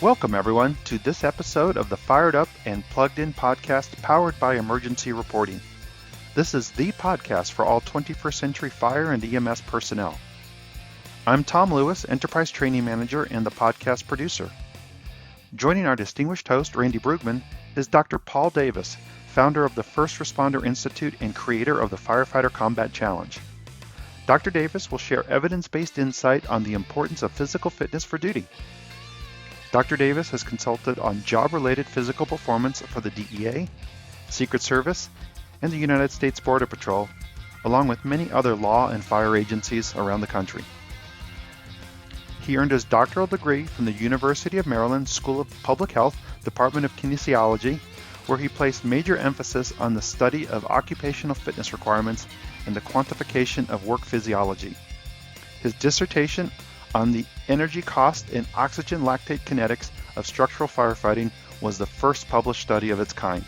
Welcome, everyone, to this episode of the Fired Up and Plugged In podcast powered by Emergency Reporting. This is the podcast for all 21st century fire and EMS personnel. I'm Tom Lewis, Enterprise Training Manager and the podcast producer. Joining our distinguished host, Randy Bruegman, is Dr. Paul Davis, founder of the First Responder Institute and creator of the Firefighter Combat Challenge. Dr. Davis will share evidence-based insight on the importance of physical fitness for duty. Dr. Davis has consulted on job-related physical performance for the DEA, Secret Service, and the United States Border Patrol, along with many other law and fire agencies around the country. He earned his doctoral degree from the University of Maryland School of Public Health, Department of Kinesiology, where he placed major emphasis on the study of occupational fitness requirements and the quantification of work physiology. His dissertation on the energy cost and oxygen lactate kinetics of structural firefighting was the first published study of its kind.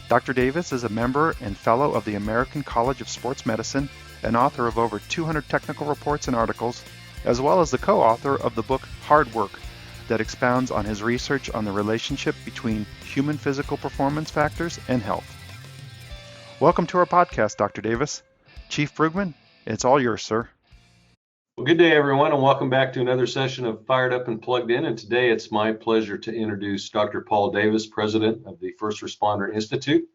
Dr. Davis is a member and fellow of the American College of Sports Medicine and author of over 200 technical reports and articles, as well as the co-author of the book Hard Work that expounds on his research on the relationship between human physical performance factors and health. Welcome to our podcast, Dr. Davis. Chief Bruegman, it's all yours, sir. Well, good day, everyone, and welcome back to another session of Fired Up and Plugged In. And today it's my pleasure to introduce Dr. Paul Davis, president of the First Responder Institute,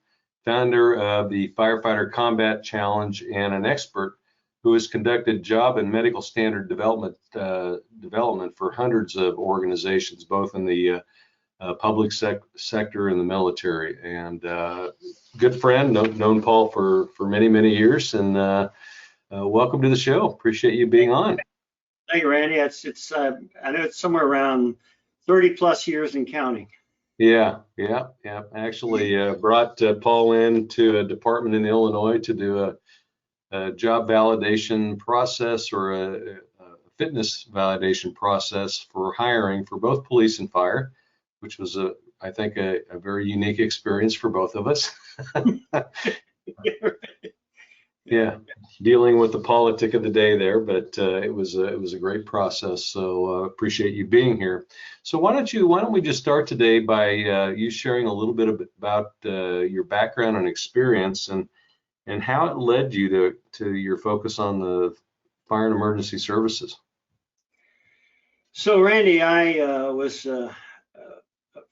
founder of the Firefighter Combat Challenge, and an expert who has conducted job and medical standard development for hundreds of organizations, both in the public sector and the military. And good friend, known Paul for many, many years, and welcome to the show. Appreciate you being on. Thank you, Randy. I know it's somewhere around 30 plus years and counting. Yeah. I actually brought Paul in to a department in Illinois to do a job validation process or a fitness validation process for hiring for both police and fire, which was I think a very unique experience for both of us. Yeah, dealing with the politic of the day there, but it was a great process. So appreciate you being here. So why don't we just start today by you sharing a little bit about your background and experience and how it led you to your focus on the fire and emergency services. So Randy, I was a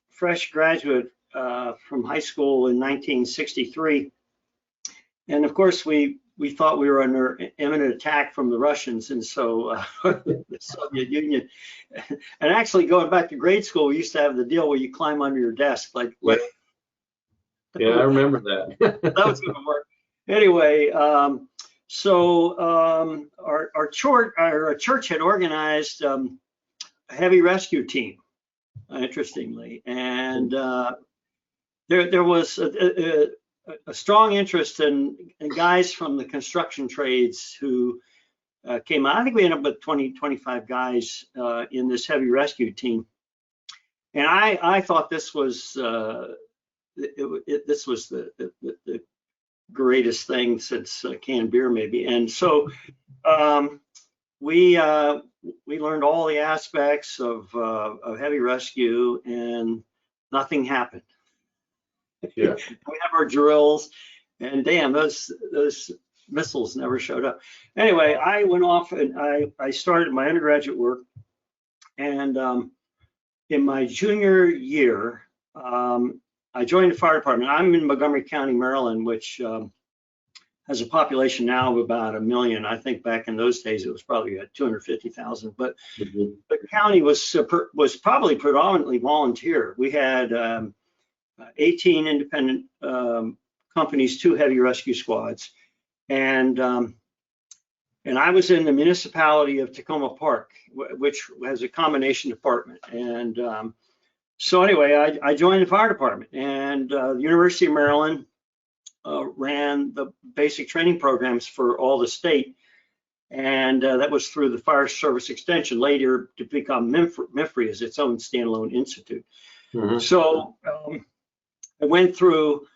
fresh graduate from high school in 1963, and of course we thought we were under imminent attack from the Russians, and so the Soviet Union. And actually, going back to grade school, we used to have the deal where you climb under your desk, like. Yeah, I remember that. That was going to work. Anyway, so our church had organized a heavy rescue team, interestingly, and there was a strong interest in guys from the construction trades who came out. I think we ended up with 25 guys in this heavy rescue team, and I thought this was this was the greatest thing since canned beer, maybe. And so we learned all the aspects of heavy rescue, and nothing happened. Yeah. We have our drills, and damn, those missiles never showed up. Anyway, I went off and I started my undergraduate work, and in my junior year, I joined the fire department. I'm in Montgomery County, Maryland, which has a population now of about 1 million. I think back in those days it was probably at 250,000. But the county was probably predominantly volunteer. We had 18 independent companies, 2 heavy rescue squads, and I was in the municipality of Tacoma Park, which has a combination department. And so anyway, I joined the fire department, and the University of Maryland ran the basic training programs for all the state, and that was through the Fire Service Extension, later to become MIFRE as its own standalone institute. Mm-hmm. So I went through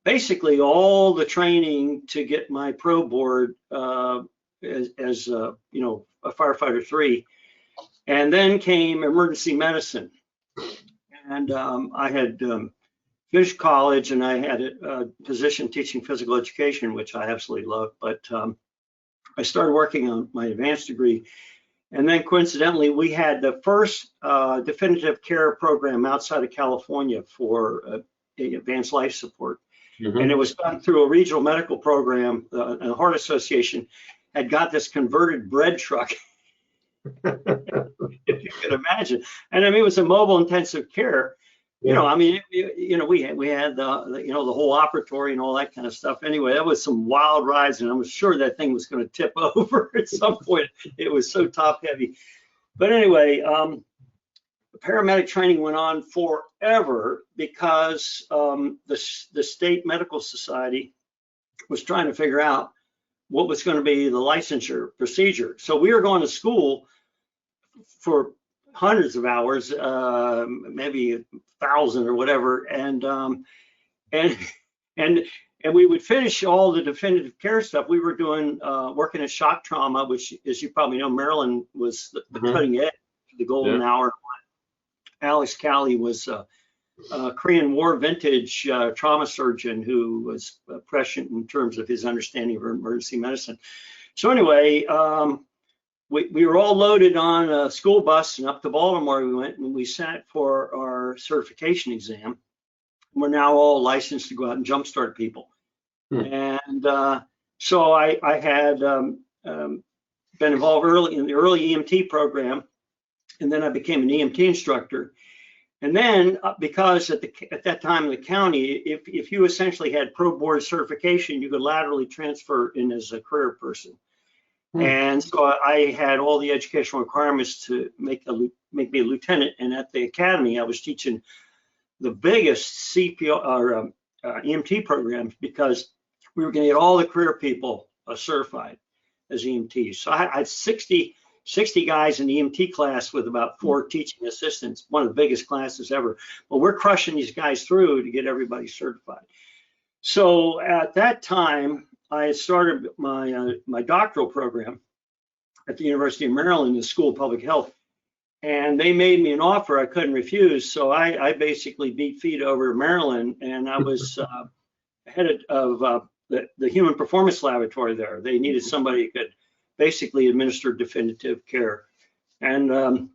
basically all the training to get my pro board as a firefighter 3, And then came emergency medicine. And I had finished college, and I had a position teaching physical education, which I absolutely loved. But I started working on my advanced degree. And then coincidentally, we had the first definitive care program outside of California for advanced life support. Mm-hmm. And it was done through a regional medical program. The Heart Association had got this converted bread truck, if you could imagine. And I mean, it was a mobile intensive care. You know, I mean, we had the the whole operatory and all that kind of stuff. Anyway, that was some wild rides, and I was sure that thing was going to tip over at some point. It was so top heavy. But anyway, paramedic training went on forever because the state medical society was trying to figure out what was going to be the licensure procedure. So we were going to school for hundreds of hours, maybe 1,000 or whatever, and we would finish all the definitive care stuff. We were doing working at shock trauma, which, as you probably know, Maryland was the cutting edge, the golden hour. Alex Calley was a Korean War vintage trauma surgeon who was prescient in terms of his understanding of emergency medicine. So anyway, we were all loaded on a school bus, and up to Baltimore we went, and we sat for our certification exam. We're now all licensed to go out and jumpstart people. And so I had been involved early in the early EMT program, and then I became an EMT instructor. And then because at that time in the county, if you essentially had pro board certification, you could laterally transfer in as a career person. And so I had all the educational requirements to make me a lieutenant. And at the academy, I was teaching the biggest CPR or EMT programs because we were going to get all the career people certified as EMTs. So I had 60 guys in the EMT class with about 4 teaching assistants, one of the biggest classes ever. But we're crushing these guys through to get everybody certified. So at that time, I had started my doctoral program at the University of Maryland in the School of Public Health, and they made me an offer I couldn't refuse. So I basically beat feet over to Maryland, and I was head of the Human Performance Laboratory there. They needed somebody who could basically administer definitive care, and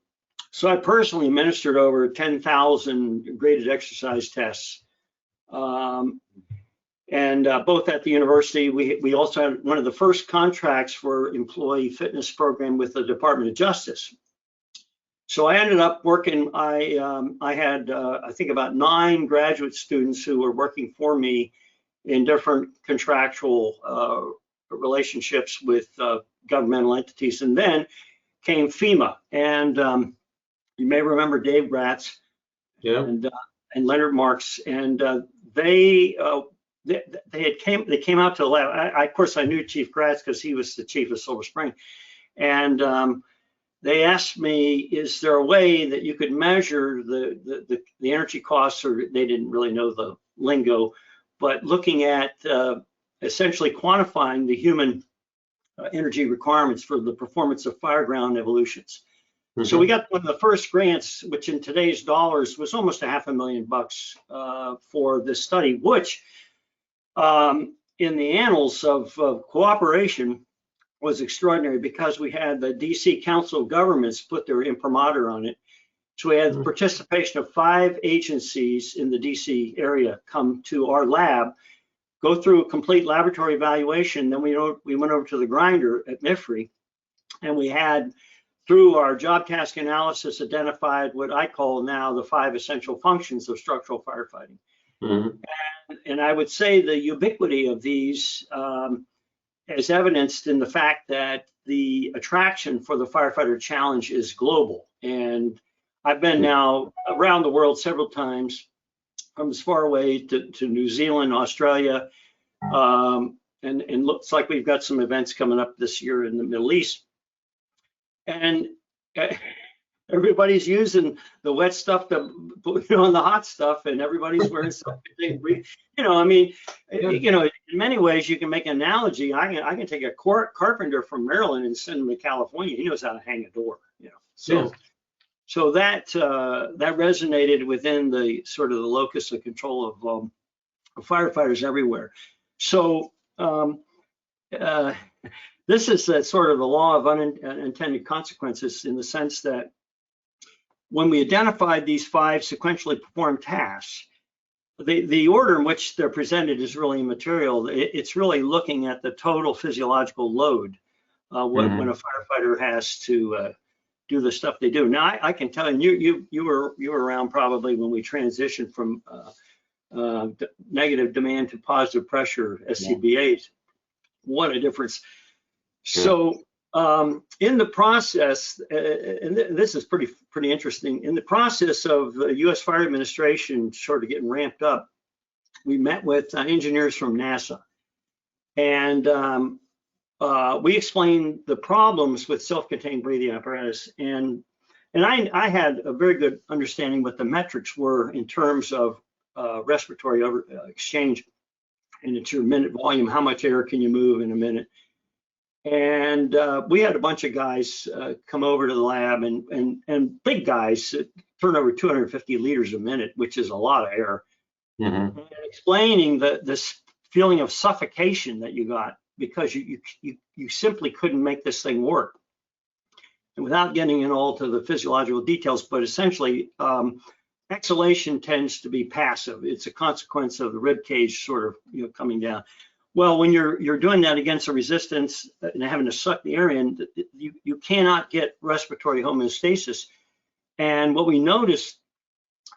so I personally administered over 10,000 graded exercise tests. And both at the university, we also had one of the first contracts for employee fitness program with the Department of Justice. So I ended up working, I had, I think about 9 graduate students who were working for me in different contractual relationships with governmental entities. And then came FEMA. And you may remember Dave Gratz and Leonard Marks. And they came out to the lab. Of course, I knew Chief Gratz because he was the chief of Silver Spring. And they asked me, is there a way that you could measure the energy costs, or they didn't really know the lingo, but looking at essentially quantifying the human energy requirements for the performance of fireground evolutions. So we got one of the first grants, which in today's dollars was almost $500,000 for this study, which in the annals of cooperation was extraordinary because we had the DC Council of Governments put their imprimatur on it. So we had the participation of 5 agencies in the DC area come to our lab, go through a complete laboratory evaluation. Then we went over to the grinder at MIFRE, and we had, through our job task analysis, identified what I call now the 5 essential functions of structural firefighting. And I would say the ubiquity of these is evidenced in the fact that the attraction for the firefighter challenge is global. And I've been now around the world several times, from as far away to New Zealand, Australia, and looks like we've got some events coming up this year in the Middle East. And everybody's using the wet stuff to put on the hot stuff, and everybody's wearing stuff. I mean, in many ways you can make an analogy. I can take a carpenter from Maryland and send him to California. He knows how to hang a door. So that resonated within the sort of the locus of control of firefighters everywhere. So this is sort of the law of unintended consequences, in the sense that when we identified these 5 sequentially performed tasks, the order in which they're presented is really immaterial. It's really looking at the total physiological load when a firefighter has to do the stuff they do. Now, I can tell you, you were around probably when we transitioned from negative demand to positive pressure SCBAs. What a difference. So in the process, and this is pretty interesting, in the process of the U.S. Fire Administration sort of getting ramped up, we met with engineers from NASA, and we explained the problems with self-contained breathing apparatus, and I had a very good understanding what the metrics were in terms of respiratory exchange, and it's your minute volume, how much air can you move in a minute. And we had a bunch of guys come over to the lab, and big guys turn over 250 liters a minute, which is a lot of air, and explaining this feeling of suffocation that you got because you simply couldn't make this thing work. And without getting into all to the physiological details, but essentially exhalation tends to be passive. It's a consequence of the rib cage sort of coming down. Well, when you're doing that against a resistance and having to suck the air in, you cannot get respiratory homeostasis. And what we noticed,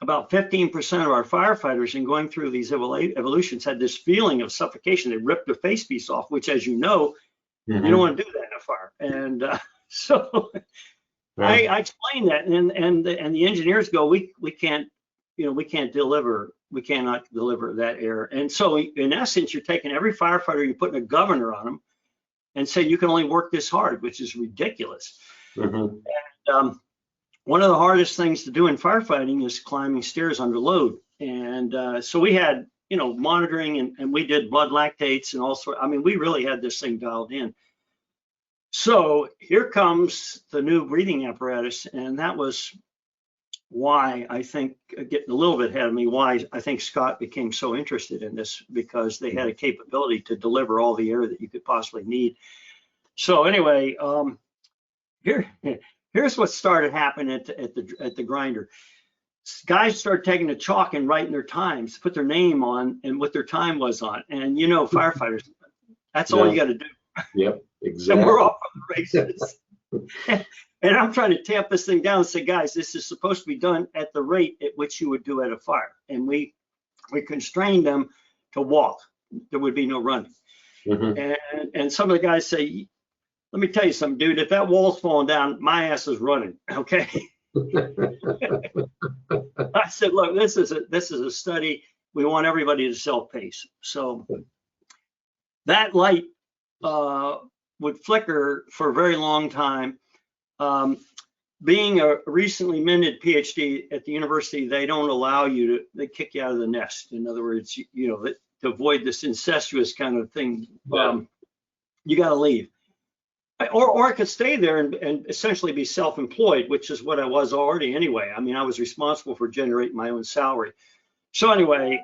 about 15% of our firefighters in going through these evolutions had this feeling of suffocation. They ripped their face piece off, which, as you know, you don't want to do that in a fire. And so I explained that, and the engineers go, we can't, we cannot deliver that air. And so in essence, you're taking every firefighter, you're putting a governor on them and saying you can only work this hard, which is ridiculous. And one of the hardest things to do in firefighting is climbing stairs under load. And so we had, monitoring, and we did blood lactates and all sorts. I mean, we really had this thing dialed in. So here comes the new breathing apparatus, and that was why I think, getting a little bit ahead of me, why I think Scott became so interested in this, because they had a capability to deliver all the air that you could possibly need. So anyway, here's what started happening at the grinder. Guys started taking the chalk and writing their times, put their name on and what their time was on. And firefighters, that's all you got to do. Yep, exactly. And we're off on the races. And I'm trying to tamp this thing down and say, guys, this is supposed to be done at the rate at which you would do at a fire. And we constrained them to walk. There would be no running. And some of the guys say, let me tell you something, dude, if that wall's falling down, my ass is running, okay? I said, look, this is a study. We want everybody to self-pace. So that light would flicker for a very long time. Being a recently minted PhD at the university, they don't allow you they kick you out of the nest. In other words, to avoid this incestuous kind of thing, you got to leave. Or I could stay there and essentially be self-employed, which is what I was already anyway. I mean, I was responsible for generating my own salary. So anyway,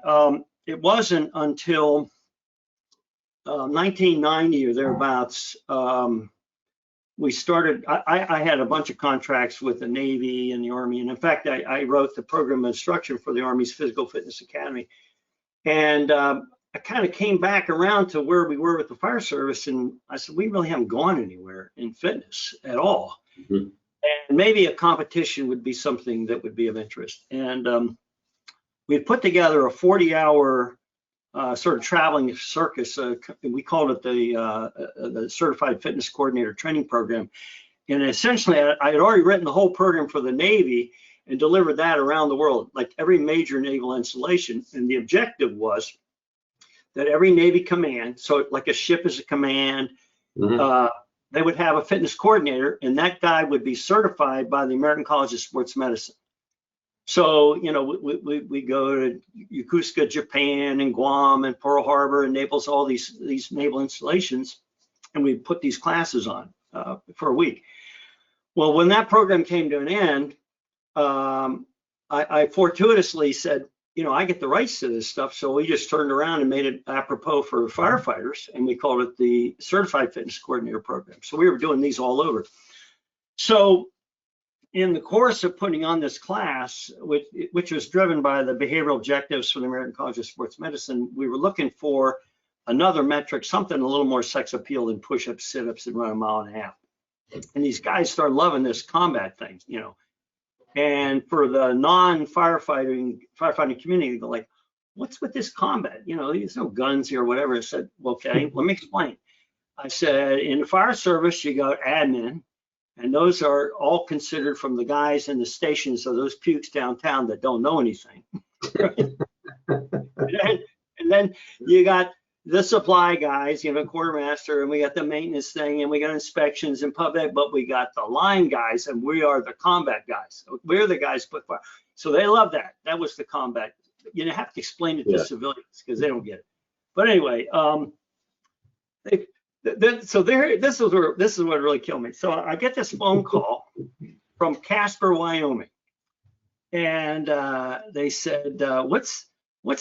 it wasn't until 1990 or thereabouts, we started, I had a bunch of contracts with the Navy and the Army. And in fact, I wrote the program of instruction for the Army's Physical Fitness Academy. And I kind of came back around to where we were with the fire service. And I said, we really haven't gone anywhere in fitness at all. And maybe a competition would be something that would be of interest. And we put together a 40-hour sort of traveling circus. We called it the Certified Fitness Coordinator Training Program. And essentially, I had already written the whole program for the Navy and delivered that around the world, like every major naval installation. And the objective was that every Navy command, so like a ship is a command, they would have a fitness coordinator, and that guy would be certified by the American College of Sports Medicine. So, we go to Yokosuka, Japan, and Guam, and Pearl Harbor, and Naples, all these naval installations, and we put these classes on for a week. Well, when that program came to an end, I fortuitously said, I get the rights to this stuff. So we just turned around and made it apropos for firefighters, and we called it the Certified Fitness Coordinator Program. So we were doing these all over. So in the course of putting on this class, which was driven by the behavioral objectives for the American College of Sports Medicine, we were looking for another metric, something a little more sex appeal than push-ups, sit-ups, and run a mile and a half. And these guys started loving this combat thing, And for the non-firefighting community, they're like, what's with this combat? There's no guns here or whatever. I said, okay, let me explain. I said, in the fire service, you got admin, and those are all considered from the guys in the stations, so those pukes downtown that don't know anything. and then you got the supply guys, quartermaster, and we got the maintenance thing, and we got inspections and public, but we got the line guys, and we are the combat guys. We're the guys put fire. So they love that. That was the combat. You have to explain it to civilians because they don't get it. But anyway, this is what really killed me. So I get this phone call from Casper, Wyoming, and they said, "What's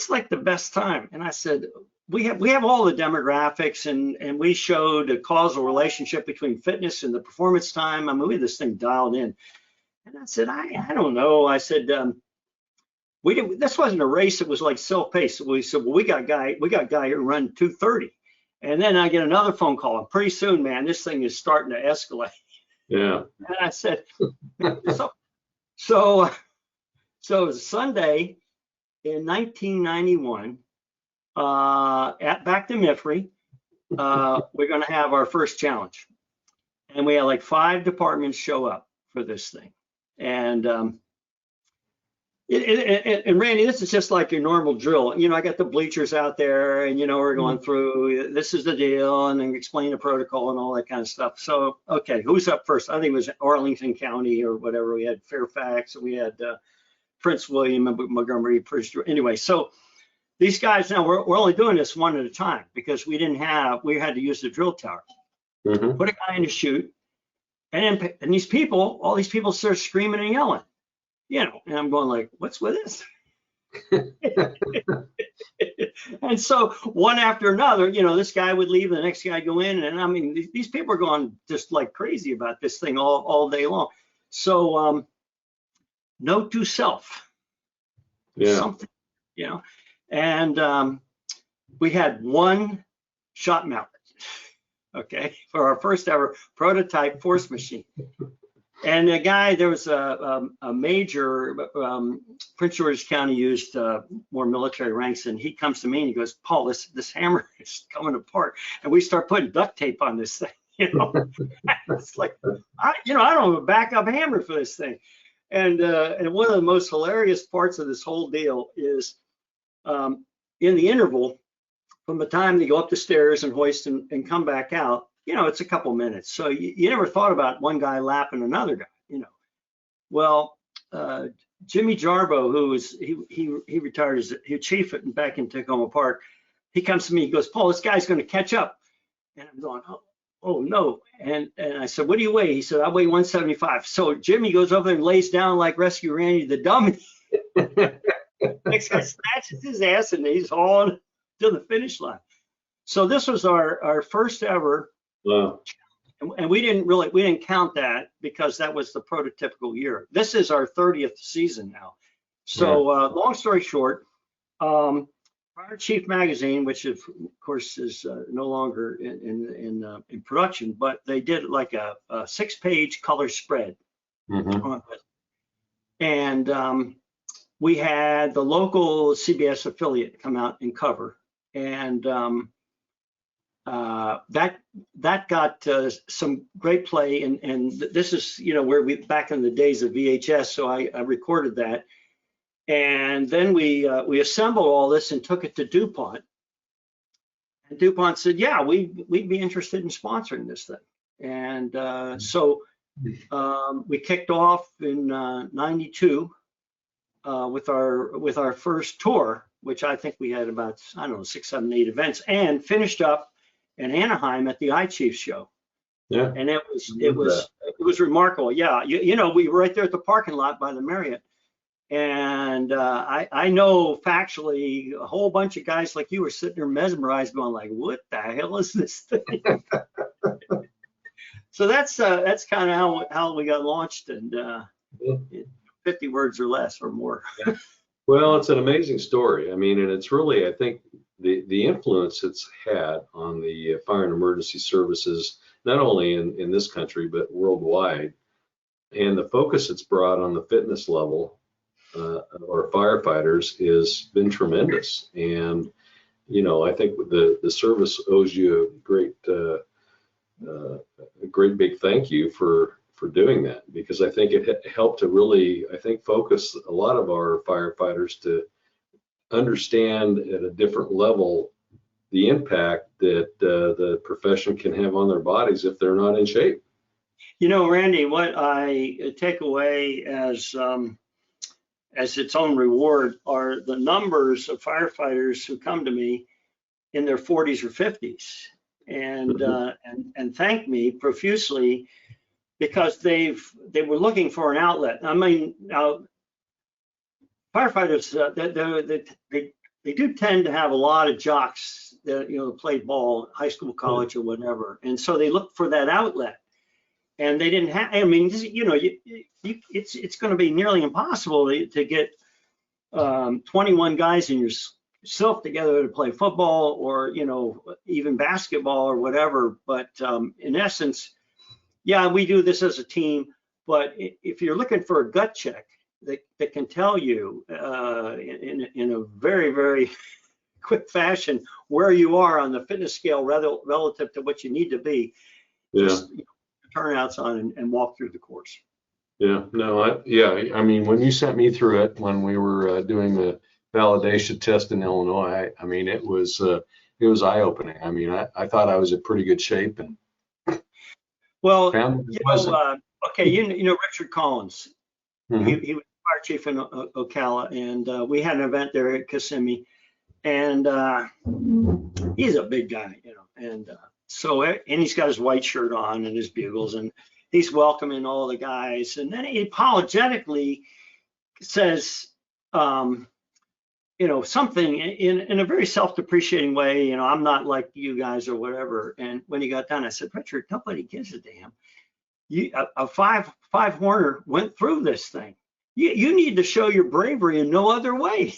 like the best time?" And I said, we have all the demographics, and we showed a causal relationship between fitness and the performance time. I mean, we had this thing dialed in. And I said, I don't know. I said, this wasn't a race. It was like self-paced. So we said, well, we got a guy here run 2:30. And then I get another phone call. And pretty soon, man, this thing is starting to escalate. Yeah. And I said, so it was Sunday in 1991. Back to Mifry, we're going to have our first challenge, and we had like 5 departments show up for this thing. And and Randy, this is just like your normal drill. I got the bleachers out there, and we're going through. This is the deal, and then explain the protocol and all that kind of stuff. So, okay, who's up first? I think it was Arlington County or whatever. We had Fairfax, and we had Prince William and Montgomery. Anyway, so. These guys now we're only doing this one at a time because we had to use the drill tower. Mm-hmm. Put a guy in the chute, and all these people start screaming and yelling, and I'm going like, what's with this? And so one after another, this guy would leave, the next guy go in, and I mean these people are going just like crazy about this thing all day long. So note to self, something, And we had one shot mount, okay, for our first ever prototype force machine. And the guy, there was a major, Prince George's County used more military ranks, and he comes to me and he goes, Paul, this hammer is coming apart. And we start putting duct tape on this thing, It's like, I don't have a backup hammer for this thing. And one of the most hilarious parts of this whole deal is, in the interval from the time they go up the stairs and hoist and come back out, it's a couple minutes. So you never thought about one guy lapping another guy, Well, Jimmy Jarbo, who was he retired as chief back in Tacoma Park, he comes to me, he goes, Paul, this guy's going to catch up. And I'm going, oh no. And I said, what do you weigh? He said, I weigh 175. So Jimmy goes over there and lays down like Rescue Randy the dummy. Next guy snatches his ass and he's hauling to the finish line. So this was our first ever. Wow. And we didn't count that because that was the prototypical year. This is our 30th season now. So long story short, Fire Chief magazine, which of course is no longer in production, but they did like a 6-page color spread. Mm-hmm. And we had the local CBS affiliate come out and cover, and that got some great play. And this is where we back in the days of VHS, so I recorded that, and then we assembled all this and took it to DuPont, and DuPont said, yeah, we'd be interested in sponsoring this thing, and so we kicked off in '92. With our first tour, which I think we had about 6, 7, 8 events, and finished up in Anaheim at the iChiefs show. Yeah. And it was was remarkable. Yeah, you know, we were right there at the parking lot by the Marriott. And I know factually a whole bunch of guys like you were sitting there mesmerized going like, what the hell is this thing? So that's kind of how we got launched, and 50 words or less or more. Well, it's an amazing story. I mean, and it's really, I think, the influence it's had on the fire and emergency services, not only in this country, but worldwide, and the focus it's brought on the fitness level of our firefighters has been tremendous. And, you know, I think the service owes you a great big thank you for doing that, because I think it helped to really, I think, focus a lot of our firefighters to understand at a different level the impact that the profession can have on their bodies if they're not in shape. You know, Randy, what I take away as its own reward are the numbers of firefighters who come to me in their 40s or 50s and thank me profusely because they were looking for an outlet. I mean, now firefighters they do tend to have a lot of jocks that, you know, played ball, high school, college, or whatever, and so they look for that outlet. And they didn't have. I mean, you know, it's going to be nearly impossible to get 21 guys in yourself together to play football or, you know, even basketball or whatever. But in essence, yeah, we do this as a team. But if you're looking for a gut check that can tell you in a very, very quick fashion where you are on the fitness scale relative to what you need to be, just, you know, turnouts on and walk through the course. Yeah, no, I mean, when you sent me through it, when we were doing the validation test in Illinois, I mean, it was eye-opening. I mean, I thought I was in pretty good shape, and well, found it wasn't. Okay, you know Richard Collins. Mm-hmm. He was fire chief in Ocala, and we had an event there at Kissimmee, and he's a big guy, you know, and he's got his white shirt on and his bugles, and he's welcoming all the guys, and then he apologetically says, you know, something in a very self-depreciating way, you know, I'm not like you guys or whatever. And when he got done, I said, Richard, nobody gives a damn. A five horner went through this thing. You need to show your bravery in no other way.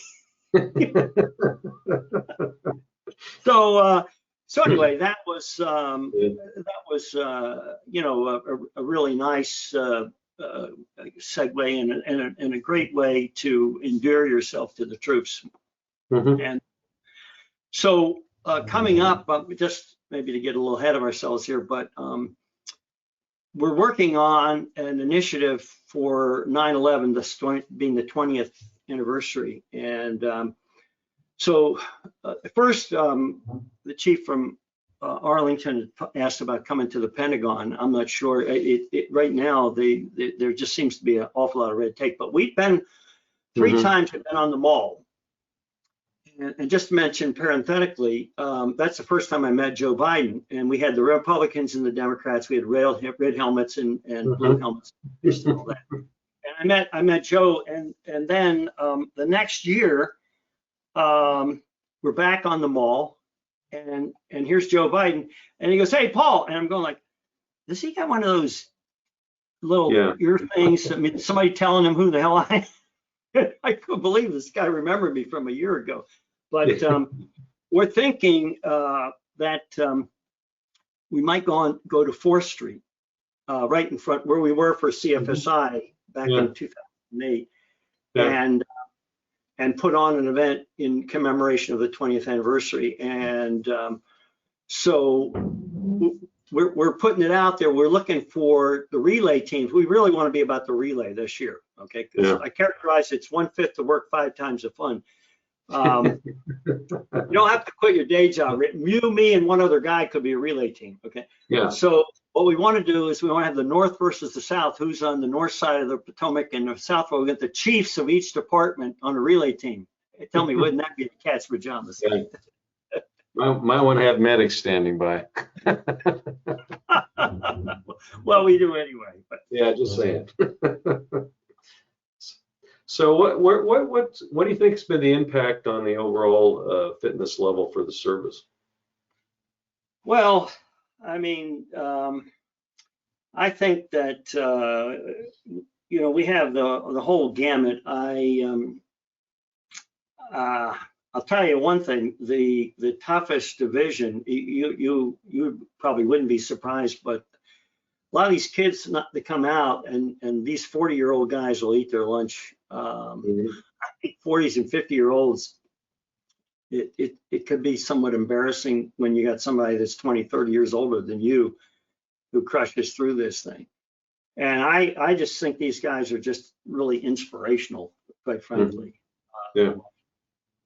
So anyway, that was you know, a really nice segue and a great way to endear yourself to the troops. Mm-hmm. And so coming up, just maybe to get a little ahead of ourselves here, but we're working on an initiative for 9/11, being the 20th anniversary, and so first, the chief from Arlington asked about coming to the Pentagon. I'm not sure. Right now, there just seems to be an awful lot of red tape. But we've been three times. We've been on the mall. And just to mention parenthetically, that's the first time I met Joe Biden. And we had the Republicans and the Democrats. We had red helmets and blue helmets and all that. And I met Joe. And then the next year, we're back on the mall, and here's Joe Biden, and he goes, "Hey, Paul," and I'm going like, does he got one of those little ear things? I mean, somebody telling him who the hell I am? I couldn't believe this guy remembered me from a year ago. But we're thinking that we might go to 4th Street, right in front where we were for CFSI back in 2008, and put on an event in commemoration of the 20th anniversary. And so we're putting it out there. We're looking for the relay teams. We really want to be about the relay this year, okay? I characterize it's 1/5 the work, 5 times the fun. You don't have to quit your day job. You, me, and one other guy could be a relay team, okay? Yeah. So what we want to do is we want to have the North versus the South. Who's on the north side of the Potomac, and the South, where we get the chiefs of each department on a relay team. Tell me, wouldn't that be the cat's pajamas? Yeah. Might want to have medics standing by. Well, we do anyway. But Yeah, just saying. So what do you think has been the impact on the overall fitness level for the service? well, I mean, I think that we have the whole gamut. I'll tell you one thing: the toughest division. You probably wouldn't be surprised, but a lot of these kids that come out and these 40-year-old guys will eat their lunch. I think 40s and 50-year-olds, it could be somewhat embarrassing when you got somebody that's 20, 30 years older than you who crushes through this thing. And I just think these guys are just really inspirational, quite frankly. Yeah.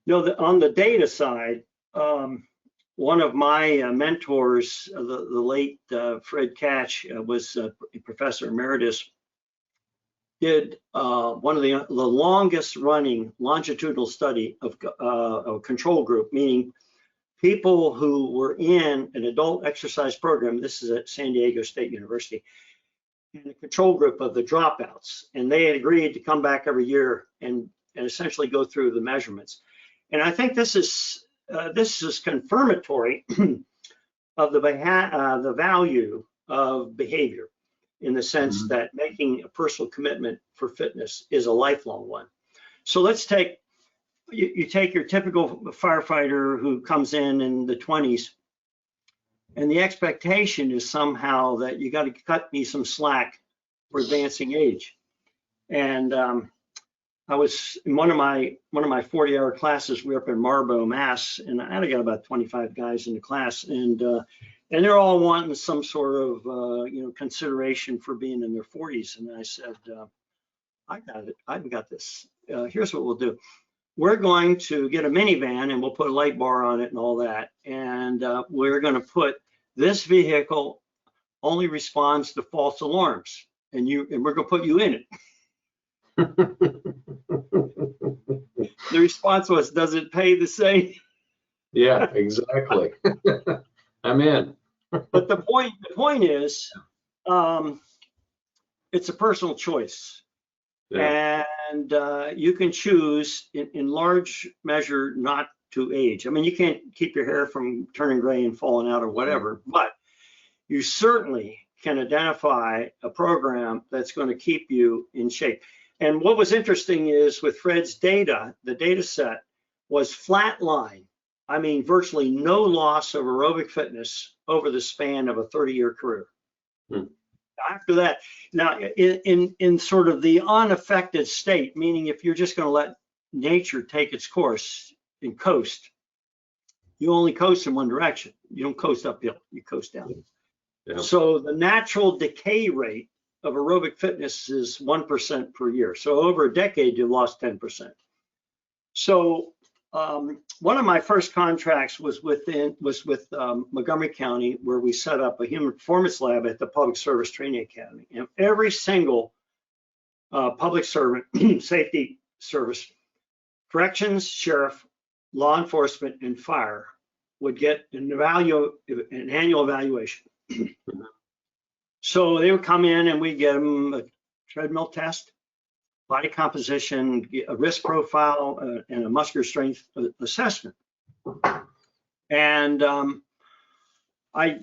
On the data side, one of my mentors, the late Fred Catch, was a professor emeritus, did one of the longest running longitudinal study of a control group, meaning people who were in an adult exercise program. This is at San Diego State University, in a control group of the dropouts. And they had agreed to come back every year and essentially go through the measurements. And I think this is confirmatory of the value of behavior, in the sense that making a personal commitment for fitness is a lifelong one. So let's take, you take your typical firefighter who comes in the 20s, and the expectation is somehow that you got to cut me some slack for advancing age. And I was in one of my 40-hour classes. We were up in Marlborough, Mass, and I got about 25 guys in the class, and they're all wanting some sort of consideration for being in their 40s. And I said, I got it. I've got this. Here's what we'll do. We're going to get a minivan and we'll put a light bar on it and all that. And we're going to put this vehicle only responds to false alarms, and we're going to put you in it. The response was, does it pay the same? Yeah, exactly. I'm in. But the point is, it's a personal choice. Yeah. And you can choose in large measure not to age. I mean, you can't keep your hair from turning gray and falling out or whatever, but you certainly can identify a program that's going to keep you in shape. And what was interesting is with Fred's data, the data set was flat line. I mean, virtually no loss of aerobic fitness over the span of a 30-year career. After that, now in sort of the unaffected state, meaning if you're just going to let nature take its course and coast, you only coast in one direction. You don't coast uphill, you coast down. Yeah. So the natural decay rate of aerobic fitness is 1% per year. So over a decade, you've lost 10%. So one of my first contracts was with Montgomery County, where we set up a human performance lab at the Public Service Training Academy. And every single public servant, safety service, corrections, sheriff, law enforcement, and fire would get an annual evaluation. So they would come in and we'd get them a treadmill test, body composition, a risk profile, and a muscular strength assessment. And I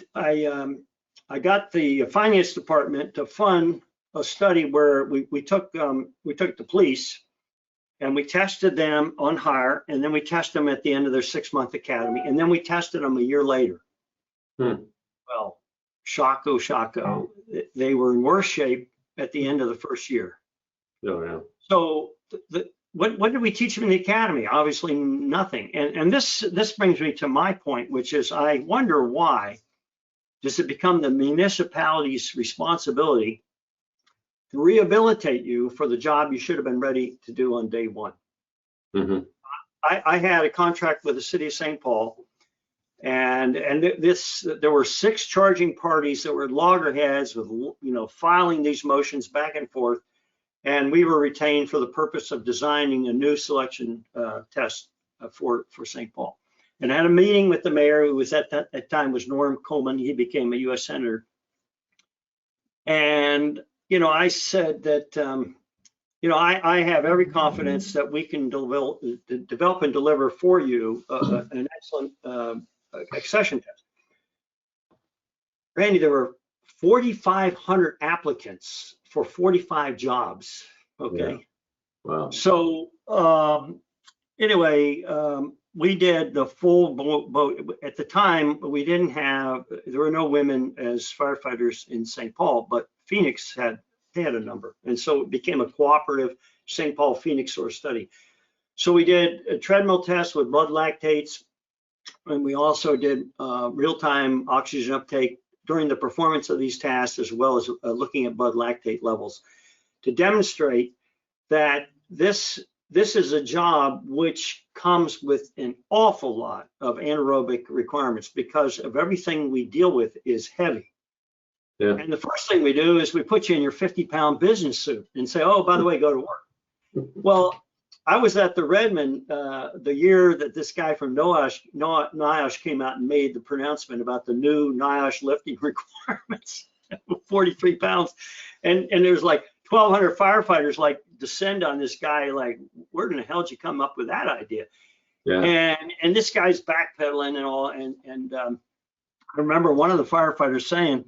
got the finance department to fund a study where we took the police and we tested them on hire, and then we tested them at the end of their 6-month academy, and then we tested them a year later. Well, shocko, they were in worse shape at the end of the first year. Oh, yeah. So what did we teach them in the academy? Obviously nothing. And this brings me to my point, which is I wonder, why does it become the municipality's responsibility to rehabilitate you for the job you should have been ready to do on day one? I had a contract with the city of St. Paul, and there were 6 charging parties that were loggerheads with filing these motions back and forth, and we were retained for the purpose of designing a new selection test for St. Paul. And I had a meeting with the mayor, who was at that time was Norm Coleman. He became a U.S. Senator. And, you know, I said that, you know, I have every confidence that we can develop and deliver for you an excellent accession test. Randy, there were 4,500 applicants for 45 jobs. Okay. Yeah. Wow. So anyway, we did the full boat. At the time, we didn't have, there were no women as firefighters in St. Paul, but Phoenix had a number. And so it became a cooperative St. Paul Phoenix source study. So we did a treadmill test with blood lactates, and we also did real-time oxygen uptake during the performance of these tasks, as well as looking at blood lactate levels to demonstrate that this is a job which comes with an awful lot of anaerobic requirements because of everything we deal with is heavy. Yeah. And the first thing we do is we put you in your 50-pound business suit and say, oh, by the way, go to work. Well, I was at the Redmond the year that this guy from NIOSH came out and made the pronouncement about the new NIOSH lifting requirements, 43 pounds. And there's like 1,200 firefighters like descend on this guy, like, where in the hell did you come up with that idea? Yeah. And this guy's backpedaling and all. And I remember one of the firefighters saying,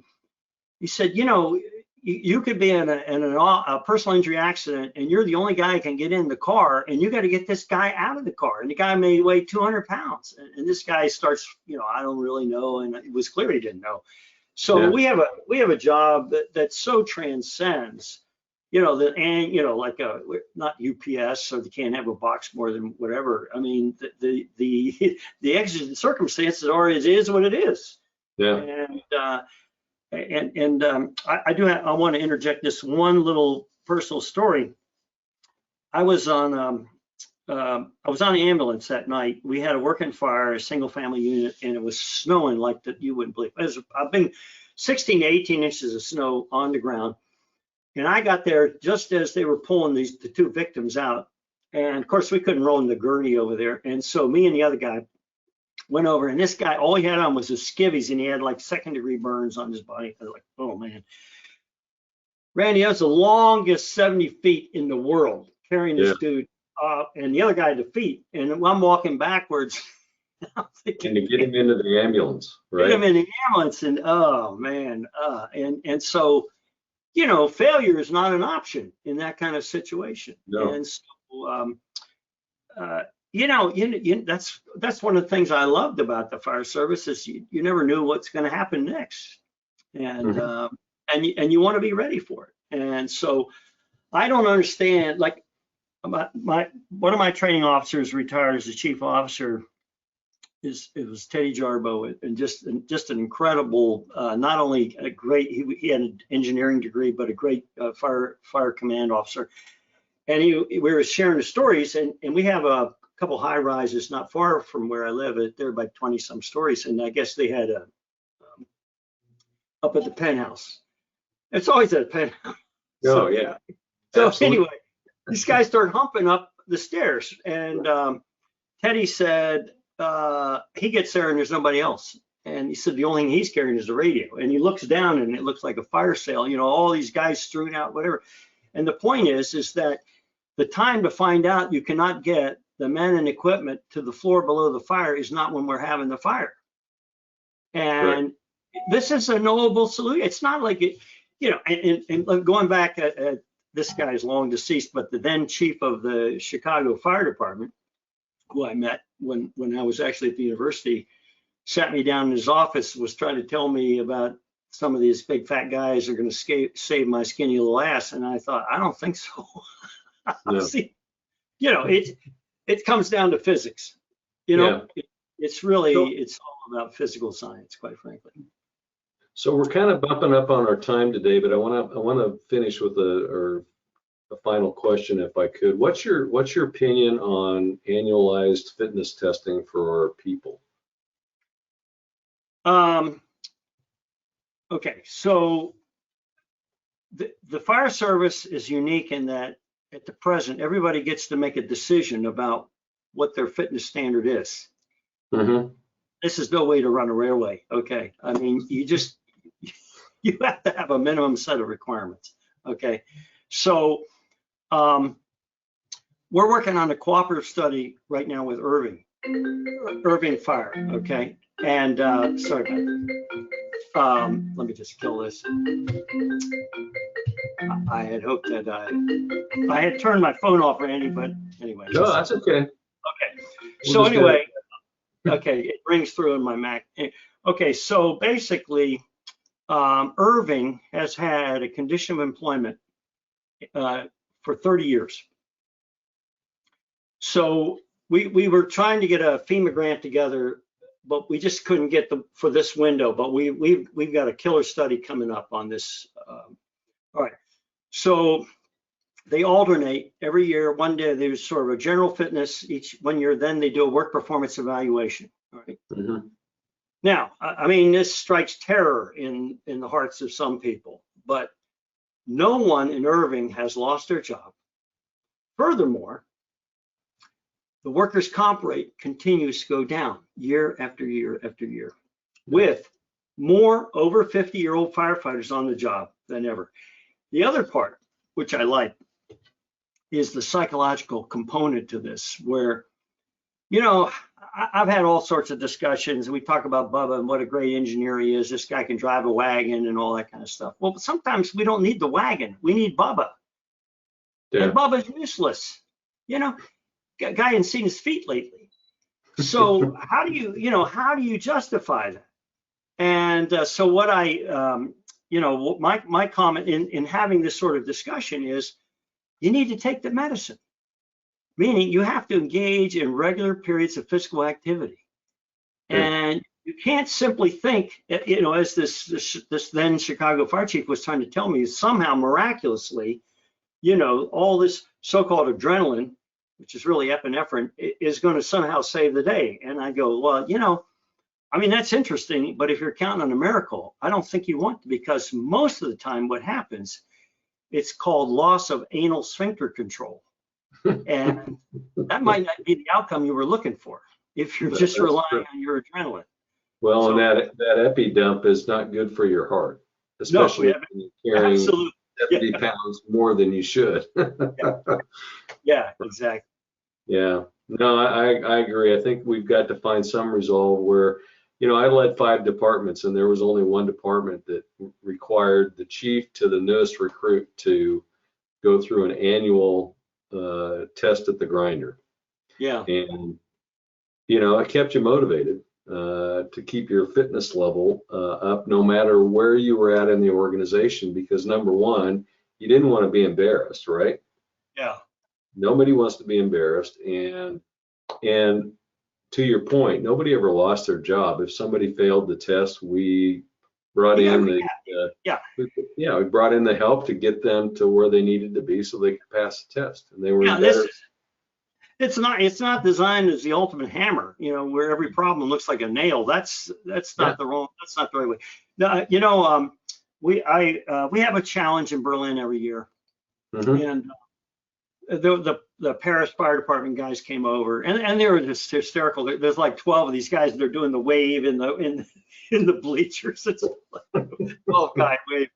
he said, you know, you could be in a personal injury accident and you're the only guy who can get in the car, and you got to get this guy out of the car. And the guy may weigh 200 pounds. And this guy starts, you know, I don't really know. And it was clear he didn't know. So yeah. we have a job that so transcends, you know, and you know, like not UPS, so they can't have a box more than whatever. I mean, the exigent circumstances are, it is what it is. Yeah. And I want to interject this one little personal story. I was on the ambulance that night. We had a working fire, a single family unit, and it was snowing like that you wouldn't believe. I've been 16 to 18 inches of snow on the ground. And I got there just as they were pulling the two victims out. And of course we couldn't roll in the gurney over there. And so me and the other guy went over, and this guy, all he had on was his skivvies, and he had like 2nd-degree burns on his body. I was like, oh man. Randy, that was the longest 70 feet in the world carrying this dude, and the other guy to feet. And I'm walking backwards. I'm thinking, and to get him into the ambulance, right? Get him in the ambulance, and oh man. And so, you know, failure is not an option in that kind of situation. No. And so, you know, that's one of the things I loved about the fire service is you never knew what's going to happen next, and and you want to be ready for it. And so I don't understand. Like one of my training officers retired as a chief officer. It was Teddy Jarbo, and just an incredible, not only a great, he had an engineering degree, but a great fire command officer. And we were sharing the stories, and we have a couple high rises not far from where I live. They're about 20 some stories, and I guess they had up at the penthouse. It's always at a penthouse. Oh yeah. So anyway, these guys start humping up the stairs, and Teddy said he gets there and there's nobody else. And he said the only thing he's carrying is the radio. And he looks down and it looks like a fire sale. You know, all these guys strewn out, whatever. And the point is that the time to find out you cannot get the men and equipment to the floor below the fire is not when we're having the fire. And this is a knowable solution. It's not like it, you know, and going back at this guy's long deceased, but the then chief of the Chicago Fire Department, who I met when I was actually at the university, sat me down in his office, was trying to tell me about some of these big fat guys are going to save my skinny little ass. And I thought, I don't think so. No. See, you know, it comes down to physics. You know, it's really, it's all about physical science, quite frankly. So we're kind of bumping up on our time today, but I want to finish with a final question, if I could. What's your opinion on annualized fitness testing for our people? Okay, so the fire service is unique in that at the present, everybody gets to make a decision about what their fitness standard is. Mm-hmm. This is no way to run a railway. Okay, I mean, you You have to have a minimum set of requirements. Okay, so we're working on a cooperative study right now with Irving Fire. Okay, and sorry about that. Let me just kill this. I had hoped that I had turned my phone off, Randy, but anyway. No, that's okay. Okay. So anyway, okay, it rings through in my Mac. Okay, so basically, Irving has had a condition of employment for 30 years. So we were trying to get a FEMA grant together, but we just couldn't get for this window. But we've got a killer study coming up on this. All right, so they alternate every year. One day there's sort of a general fitness each 1 year, then they do a work performance evaluation. All right. Mm-hmm. Now, I mean, this strikes terror in the hearts of some people, but no one in Irving has lost their job. Furthermore, the workers' comp rate continues to go down year after year after year, with more over 50-year-old firefighters on the job than ever. The other part, which I like, is the psychological component to this, where, you know, I've had all sorts of discussions. We talk about Bubba and what a great engineer he is. This guy can drive a wagon and all that kind of stuff. Well, sometimes we don't need the wagon. We need Bubba. Yeah. And Bubba's useless. You know, guy hasn't seen his feet lately. So how do you justify that? And so what my comment in having this sort of discussion is, you need to take the medicine, meaning you have to engage in regular periods of physical activity. Yeah. And you can't simply think, you know, as this then Chicago fire chief was trying to tell me, somehow miraculously, you know, all this so-called adrenaline, which is really epinephrine, is going to somehow save the day. And I go, well, you know, I mean, that's interesting, but if you're counting on a miracle, I don't think you want to, because most of the time what happens, it's called loss of anal sphincter control. And that might not be the outcome you were looking for if you're just relying on your adrenaline. Well, so, and that epi dump is not good for your heart, especially when you're carrying 70 pounds more than you should. Yeah, exactly. Yeah, no, I agree. I think we've got to find some resolve where, you know, I led 5 departments and there was only one department that required the chief to the newest recruit to go through an annual test at the grinder. Yeah. And, you know, it kept you motivated to keep your fitness level up no matter where you were at in the organization, because number one, you didn't want to be embarrassed, right? Yeah. Nobody wants to be embarrassed. And to your point, nobody ever lost their job. If somebody failed the test, we brought in we brought in the help to get them to where they needed to be so they could pass the test. And they were better. It's not designed as the ultimate hammer, you know, where every problem looks like a nail. That's not the right way. No, you know, we have a challenge in Berlin every year. Mm-hmm. And the Paris Fire Department guys came over, and they were just hysterical. There's like 12 of these guys, and they're doing the wave in the bleachers. It's like a 12-guy wave.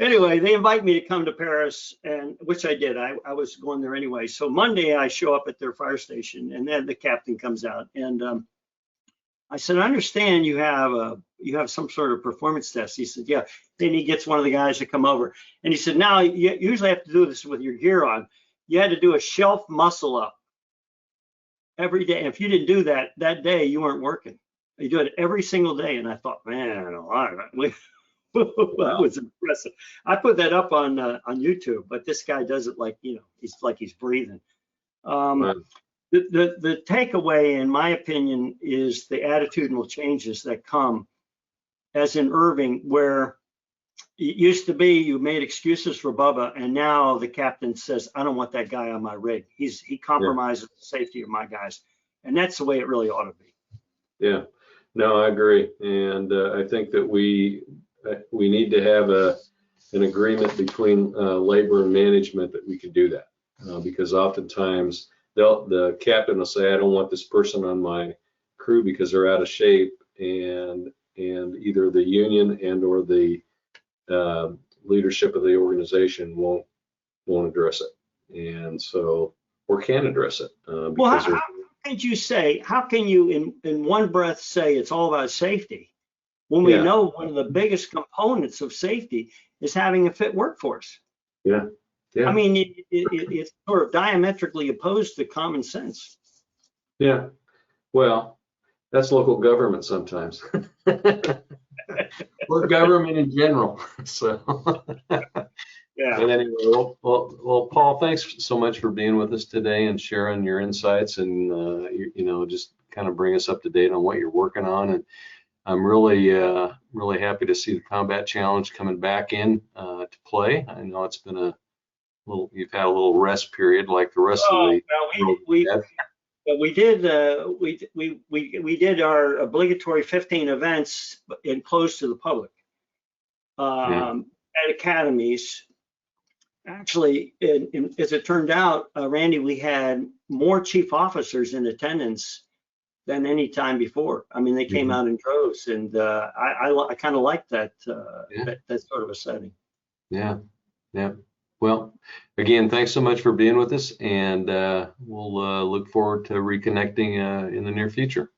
Anyway, they invite me to come to Paris, and which I did. I was going there anyway. So Monday I show up at their fire station, and then the captain comes out, and I said, I understand you have some sort of performance test. He said, yeah. Then he gets one of the guys to come over, and he said, now you usually have to do this with your gear on. You had to do a shelf muscle up every day. If you didn't do that day, you weren't working. You do it every single day. And I thought, man, all right. That was impressive. I put that up on YouTube, but this guy does it like, you know, he's breathing. Right. The takeaway, in my opinion, is the attitudinal changes that come, as in Irving, where it used to be you made excuses for Bubba, and now the captain says, I don't want that guy on my rig. He compromises the safety of my guys. And that's the way it really ought to be. Yeah, no, I agree. And I think that we need to have an agreement between labor and management that we can do that, because oftentimes the captain will say, I don't want this person on my crew because they're out of shape, and either the union and or the leadership of the organization won't address it, and so, or can address it. Well, how can you in one breath say it's all about safety when we know one of the biggest components of safety is having a fit workforce? Yeah. I mean, it's sort of diametrically opposed to common sense. Yeah. Well, that's local government sometimes. Or government in general. So yeah. But anyway, well, Paul, thanks so much for being with us today and sharing your insights, and just kind of bring us up to date on what you're working on. And I'm really happy to see the Combat Challenge coming back in to play. I know it's been you've had a little rest period like the rest of the world. We did our obligatory 15 events and closed to the public at academies. Actually, as it turned out, Randy, we had more chief officers in attendance than any time before. I mean, they came out in droves, and I kind of like that sort of a setting. Yeah. Well, again, thanks so much for being with us, and we'll look forward to reconnecting in the near future.